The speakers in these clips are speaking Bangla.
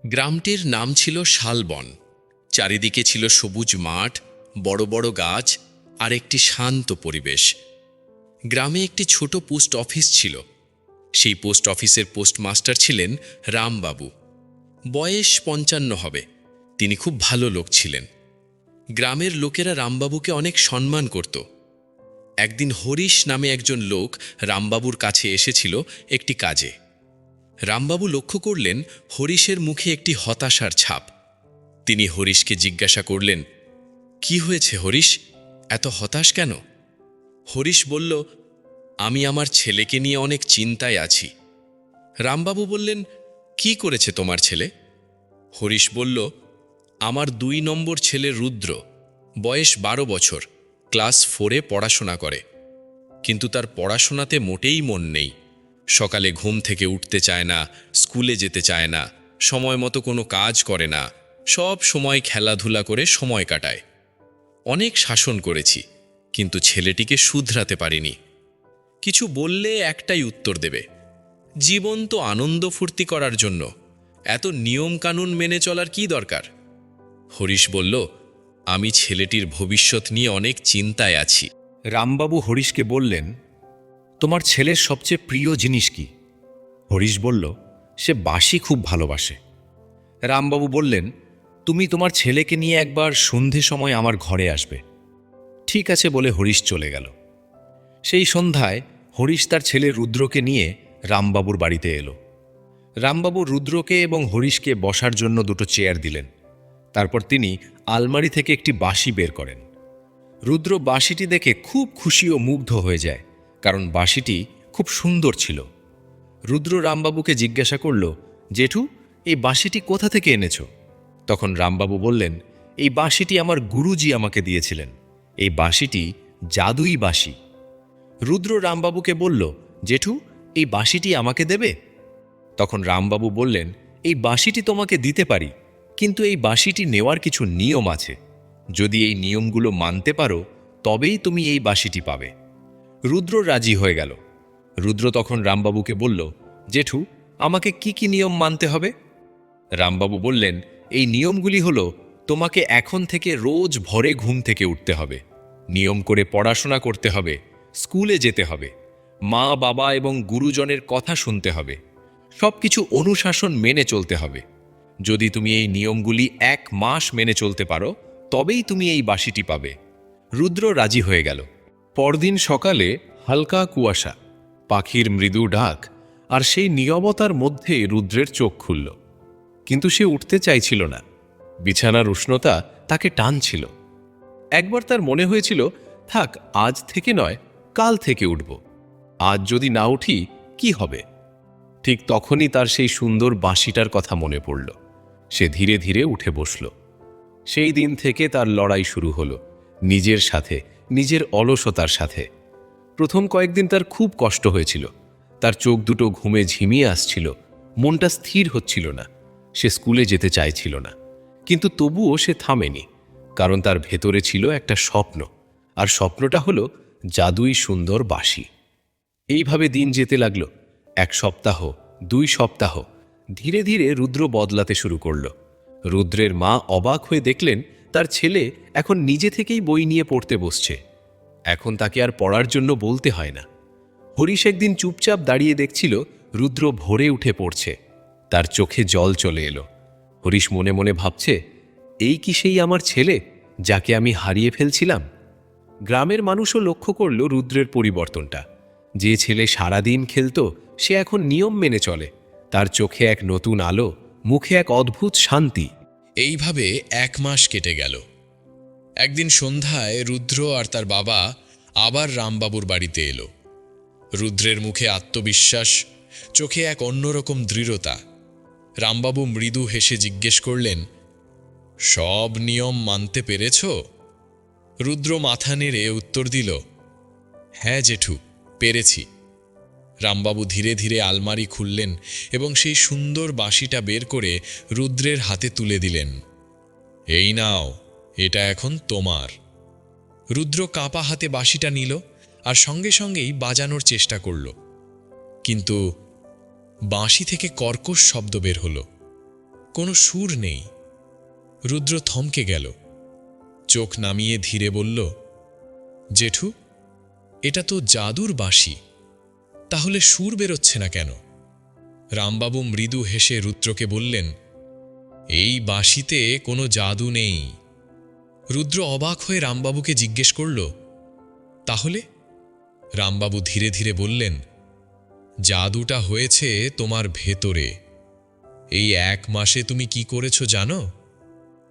গ্রামটির নাম ছিল শালবন। চারিদিকে ছিল সবুজ মাঠ, বড় বড় গাছ আর একটি শান্ত পরিবেশ। গ্রামে একটি ছোট পোস্ট অফিস ছিল। সেই পোস্ট অফিসের পোস্টমাস্টার ছিলেন রামবাবু। বয়স 55 হবে। তিনি খুব ভালো লোক ছিলেন। গ্রামের লোকেরা রামবাবুকে অনেক সম্মান করত। একদিন হরিশ নামে একজন লোক রামবাবুর কাছে এসেছিল একটি কাজে। রামবাবু লক্ষ্য করলেন হরিশের মুখে একটি হতাশার ছাপ। তিনি হরিশকে জিজ্ঞাসা করলেন, কি হয়েছে হরিশ, এত হতাশ কেন? হরিশ বলল, আমি আমার ছেলেকে নিয়ে অনেক চিন্তায় আছি। রামবাবু বললেন, কি করেছে তোমার ছেলে? হরিশ বলল, আমার 2 নম্বর ছেলে রুদ্র, বয়স 12 বছর, ক্লাস 4-এ পড়াশোনা করে। কিন্তু তার পড়াশোনাতে মোটেই মন নেই। সকালে ঘুম থেকে উঠতে চায় না, স্কুলে যেতে চায় না, সময় মতো কোনো কাজ করে না, সব সময় খেলাধুলা করে সময় কাটায়। অনেক শাসন করেছি, কিন্তু ছেলেটিকে শুধরাতে পারিনি। কিছু বললে একটাই উত্তর দেবে, জীবন তো আনন্দ ফুর্তি করার জন্য, এত নিয়ম কানুন মেনে চলার কি দরকার? হরিশ বলল, আমি ছেলেটির ভবিষ্যৎ নিয়ে অনেক চিন্তায় আছি। রামবাবু হরিশকে বললেন, তোমার ছেলের সবচেয়ে প্রিয় জিনিস কি? হরিশ বলল, সে বাঁশি খুব ভালোবাসে। রামবাবু বললেন, তুমি তোমার ছেলেকে নিয়ে একবার সন্ধে সময় আমার ঘরে আসবে। ঠিক আছে বলে হরিশ চলে গেল। সেই সন্ধ্যায় হরিশ তার ছেলে রুদ্রকে নিয়ে রামবাবুর বাড়িতে এলো। রামবাবু রুদ্রকে এবং হরিশকে বসার জন্য 2টো চেয়ার দিলেন। তারপর তিনি আলমারি থেকে একটি বাঁশি বের করেন। রুদ্র বাঁশিটি দেখে খুব খুশি ও মুগ্ধ হয়ে যায়, কারণ বাঁশিটি খুব সুন্দর ছিল। রুদ্র রামবাবুকে জিজ্ঞাসা করল, জেঠু, এই বাঁশিটি কোথা থেকে এনেছো? তখন রামবাবু বললেন, এই বাঁশিটি আমার গুরুজি আমাকে দিয়েছিলেন। এই বাঁশিটি জাদুই বাঁশি। রুদ্র রামবাবুকে বলল, জেঠু, এই বাঁশিটি আমাকে দেবে? তখন রামবাবু বললেন, এই বাঁশিটি তোমাকে দিতে পারি, কিন্তু এই বাঁশিটি নেওয়ার কিছু নিয়ম আছে। যদি এই নিয়মগুলো মানতে পারো তবেই তুমি এই বাঁশিটি পাবে। রুদ্র রাজি হয়ে গেল। রুদ্র তখন রামবাবুকে বলল, জেঠু, আমাকে কি কি নিয়ম মানতে হবে? রামবাবু বললেন, এই নিয়মগুলি হলো, তোমাকে এখন থেকে রোজ ভোরে ঘুম থেকে উঠতে হবে, নিয়ম করে পড়াশোনা করতে হবে, স্কুলে যেতে হবে, মা বাবা এবং গুরুজনের কথা শুনতে হবে, সব কিছু অনুশাসন মেনে চলতে হবে। যদি তুমি এই নিয়মগুলি 1 মাস মেনে চলতে পারো তবেই তুমি এই বাঁশিটি পাবে। রুদ্র রাজি হয়ে গেল। পরদিন সকালে হালকা কুয়াশা, পাখির মৃদু ডাক আর সেই নীরবতার মধ্যে রুদ্রের চোখ খুলল। কিন্তু সে উঠতে চাইছিল না। বিছানার উষ্ণতা তাকে টানছিল। একবার তার মনে হয়েছিল, থাক, আজ থেকে নয়, কাল থেকে উঠব। আজ যদি না উঠি কি হবে? ঠিক তখনই তার সেই সুন্দর বাঁশিটার কথা মনে পড়ল। সে ধীরে ধীরে উঠে বসল। সেই দিন থেকে তার লড়াই শুরু হলো, নিজের সাথে, নিজের অলসতার সাথে। প্রথম কয়েকদিন তার খুব কষ্ট হয়েছিল। তার চোখ দুটো ঘুমে ঝিমিয়ে আসছিল, মনটা স্থির হচ্ছিল না। সে স্কুলে যেতে চাইছিল না, কিন্তু তবুও সে থামেনি, কারণ তার ভেতরে ছিল একটা স্বপ্ন, আর স্বপ্নটা হলো জাদুই সুন্দর বাঁশি। এইভাবে দিন যেতে লাগলো। 1 সপ্তাহ, 2 সপ্তাহ। ধীরে ধীরে রুদ্র বদলাতে শুরু করল। রুদ্রের মা অবাক হয়ে দেখলেন, তার ছেলে এখন নিজে থেকেই বই নিয়ে পড়তে বসছে। এখন তাকে আর পড়ার জন্য বলতে হয় না। হরিশ একদিন চুপচাপ দাঁড়িয়ে দেখছিল রুদ্র ভোরে উঠে পড়ছে। তার চোখে জল চলে এলো। হরিশ মনে মনে ভাবছে, এই কি সেই আমার ছেলে যাকে আমি হারিয়ে ফেলছিলাম? গ্রামের মানুষও লক্ষ্য করল রুদ্রের পরিবর্তনটা। যে ছেলে সারাদিন খেলত, সে এখন নিয়ম মেনে চলে। তার চোখে এক নতুন আলো, মুখে এক অদ্ভুত শান্তি। এইভাবে 1 মাস কেটে গেল। একদিন সন্ধ্যায় রুদ্র আর তার বাবা আবার রামবাবুর বাড়িতে এলো। রুদ্রের মুখে আত্মবিশ্বাস, চোখে এক অন্যরকম দৃঢ়তা। রামবাবু মৃদু হেসে জিজ্ঞেস করলেন, সব নিয়ম মানতে পেরেছ? রুদ্র মাথা নেড়ে উত্তর দিল, হ্যাঁ জেঠু, পেরেছি। রামবাবু ধীরে ধীরে আলমারি খুললেন এবং সেই সুন্দর বাঁশিটা বের করে রুদ্রের হাতে তুলে দিলেন। এই নাও, এটা এখন তোমার। রুদ্র কাঁপা হাতে বাঁশিটা নিল আর সঙ্গে সঙ্গেই বাজানোর চেষ্টা করল, কিন্তু বাঁশি থেকে কর্কশ শব্দ বের হলো। কোনো সুর নেই। রুদ্র থমকে গেল, চোখ নামিয়ে ধীরে বলল, জেঠু, এটা তো জাদুর বাঁশি, তাহলে সুর বেরোচ্ছে না কেন? রামবাবু মৃদু হেসে রুদ্রকে বললেন, এই বাঁশিতে কোনো জাদু নেই। রুদ্র অবাক হয়ে রামবাবুকে জিজ্ঞেস করল, তাহলে? রামবাবু ধীরে ধীরে বললেন, জাদুটা হয়েছে তোমার ভেতরে। এই 1 মাসে তুমি কি করেছো জানো?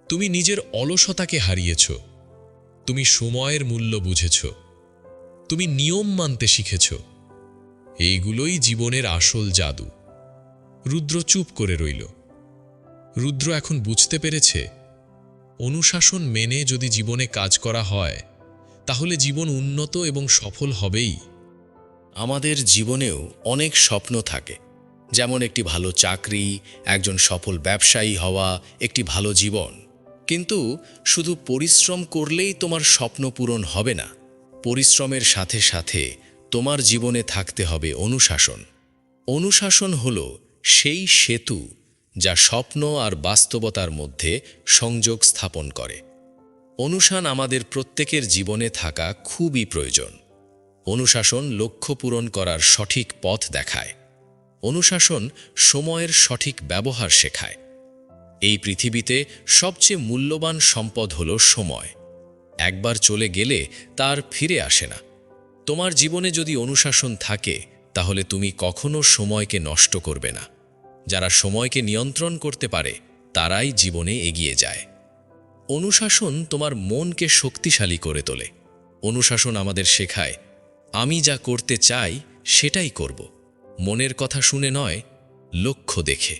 তুমি নিজের অলসতাকে হারিয়েছ, তুমি সময়ের মূল্য বুঝেছ, তুমি নিয়ম মানতে শিখেছ। এইগুলোই জীবনের আসল জাদু। রুদ্র চুপ করে রইল। রুদ্র এখন বুঝতে পেরেছে, অনুশাসন মেনে যদি জীবনে কাজ করা হয়, তাহলে জীবন উন্নত এবং সফল হবেই। আমাদের জীবনেও অনেক স্বপ্ন থাকে, যেমন একটি ভালো চাকরি, একজন সফল ব্যবসায়ী হওয়া, একটি ভালো জীবন। কিন্তু শুধু পরিশ্রম করলেই তোমার স্বপ্ন পূরণ হবে না। পরিশ্রমের সাথে সাথে তোমার জীবনে থাকতে হবে অনুশাসন। অনুশাসন হল সেই সেতু যা স্বপ্ন আর বাস্তবতার মধ্যে সংযোগ স্থাপন করে। অনুশাসন আমাদের প্রত্যেকের জীবনে থাকা খুবই প্রয়োজন। অনুশাসন লক্ষ্য পূরণ করার সঠিক পথ দেখায়। অনুশাসন সময়ের সঠিক ব্যবহার শেখায়। এই পৃথিবীতে সবচেয়ে মূল্যবান সম্পদ হল সময়। একবার চলে গেলে তার ফিরে আসে না। তোমার জীবনে যদি অনুশাসন থাকে, তাহলে তুমি কখনো সময়কে নষ্ট করবে না। যারা সময়কে নিয়ন্ত্রণ করতে পারে, তারাই জীবনে এগিয়ে যায়। অনুশাসন তোমার মনকে শক্তিশালী করে তোলে। অনুশাসন আমাদের শেখায়, আমি যা করতে চাই সেটাই করব, মনের কথা শুনে নয়, লক্ষ্য দেখে।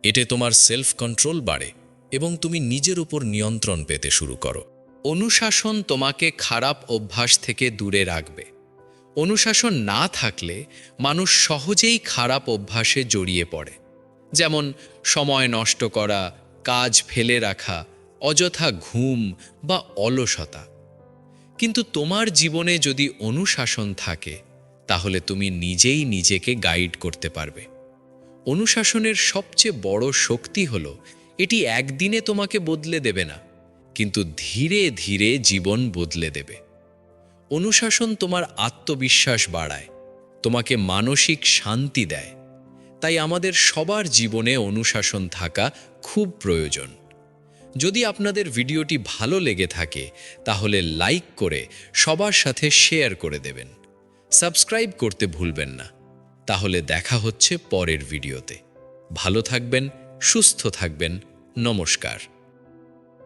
এতে তোমার সেলফ কন্ট্রোল বাড়ে এবং তুমি নিজের উপর নিয়ন্ত্রণ পেতে শুরু করো। অনুশাসন তোমাকে খারাপ অভ্যাস থেকে দূরে রাখবে। অনুশাসন না থাকলে মানুষ সহজেই খারাপ অভ্যাসে জড়িয়ে পড়ে, যেমন সময় নষ্ট করা, কাজ ফেলে রাখা, অযথা ঘুম বা অলসতা। কিন্তু তোমার জীবনে যদি অনুশাসন থাকে, তাহলে তুমি নিজেই নিজেকে গাইড করতে পারবে। অনুশাসনের সবচেয়ে বড় শক্তি হল, এটি একদিনে তোমাকে বদলে দেবে না, কিন্তু ধীরে ধীরে জীবন বদলে দেবে। অনুশাসন তোমার আত্মবিশ্বাস বাড়ায়, তোমাকে মানসিক শান্তি দেয়। তাই আমাদের সবার জীবনে অনুশাসন থাকা খুব প্রয়োজন। যদি আপনাদের ভিডিওটি ভালো লেগে থাকে, তাহলে লাইক করে সবার সাথে শেয়ার করে দেবেন। সাবস্ক্রাইব করতে ভুলবেন না। তাহলে দেখা হচ্ছে পরের ভিডিওতে। ভালো থাকবেন, সুস্থ থাকবেন। নমস্কার।